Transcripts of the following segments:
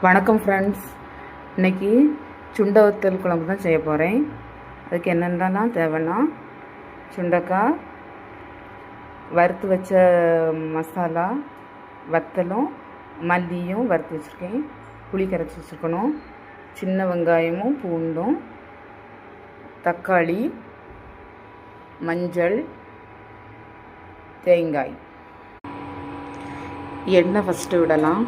வணக்கம் ஃப்ரெண்ட்ஸ். இன்றைக்கி சுண்டை வத்தல் குழம்பு தான் செய்ய போகிறேன். அதுக்கு என்னென்னலாம் தேவைன்னா, சுண்டைக்காய், வறுத்து வச்ச மசாலா, வத்தலும் மல்லியும் வறுத்து வச்சுருக்கேன், புளி கரைச்சி வச்சுருக்கணும், சின்ன வெங்காயமும் பூண்டும், தக்காளி, மஞ்சள், தேங்காய். எண்ணெய் ஃபஸ்ட்டு விடலாம்.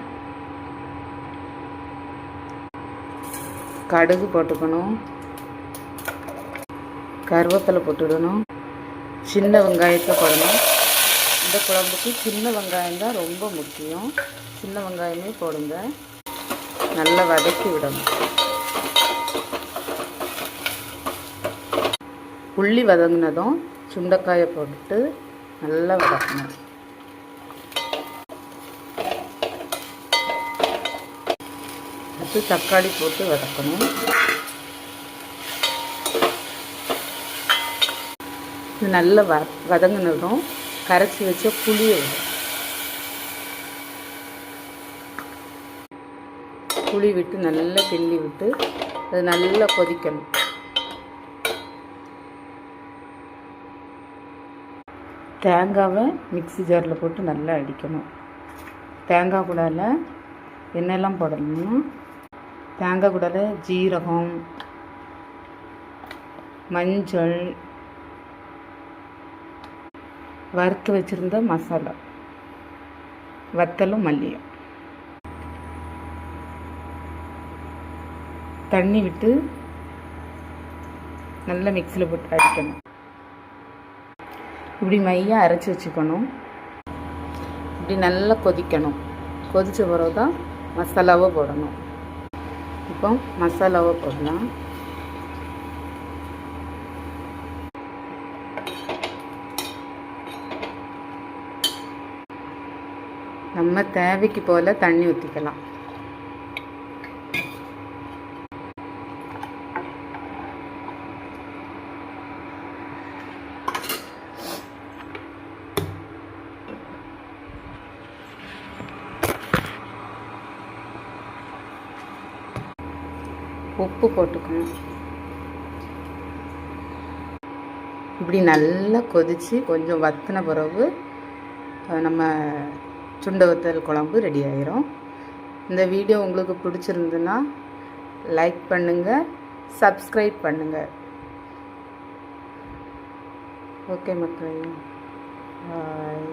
கடுகு போட்டுக்கணும், கருவேப்பிலை போட்டுவிடணும், சின்ன வெங்காயத்தை போடணும். இந்த குழம்புக்கு சின்ன வெங்காயம் தான் ரொம்ப முக்கியம். சின்ன வெங்காயமே போடுங்க. நல்லா வதக்கி விடணும். உள்ளி வதங்கினதும் சுண்டைக்காயை போட்டு நல்லா வதக்கணும். அடுத்து தக்காளி போட்டு வதக்கணும். இது நல்லா வதங்கினதும் கரைச்சி வச்ச புளியை புளி விட்டு நல்லா கிண்டி விட்டு அது நல்லா கொதிக்கணும். தேங்காவை மிக்ஸி ஜாரில் போட்டு நல்லா அடிக்கணும். தேங்காய் கூடால என்னெல்லாம் போடணும்னா, தேங்காய் கூடால ஜீரகம், மஞ்சள், வறுத்து வச்சுருந்த மசாலா, வத்தலும் மல்லியும் தண்ணி விட்டு நல்லா மிக்ஸியில் போட்டு அடிக்கணும். இப்படி மையாக அரைச்சி வச்சுக்கணும். இப்படி நல்லா கொதிக்கணும். கொதித்த பிறகு தான் மசாலாவை போடணும். இப்போ மசாலாவை போடலாம். நம்ம தேவைக்கு போல் தண்ணி ஊற்றிக்கலாம். உப்பு போட்டுக்கணும். இப்படி நல்லா கொதித்து கொஞ்சம் வத்தின பிறகு நம்ம சுண்டை வத்தல் குழம்பு ரெடி ஆயிரும். இந்த வீடியோ உங்களுக்கு பிடிச்சிருந்துன்னா லைக் பண்ணுங்கள், சப்ஸ்கிரைப் பண்ணுங்கள். ஓகே மக்கள், பாய்.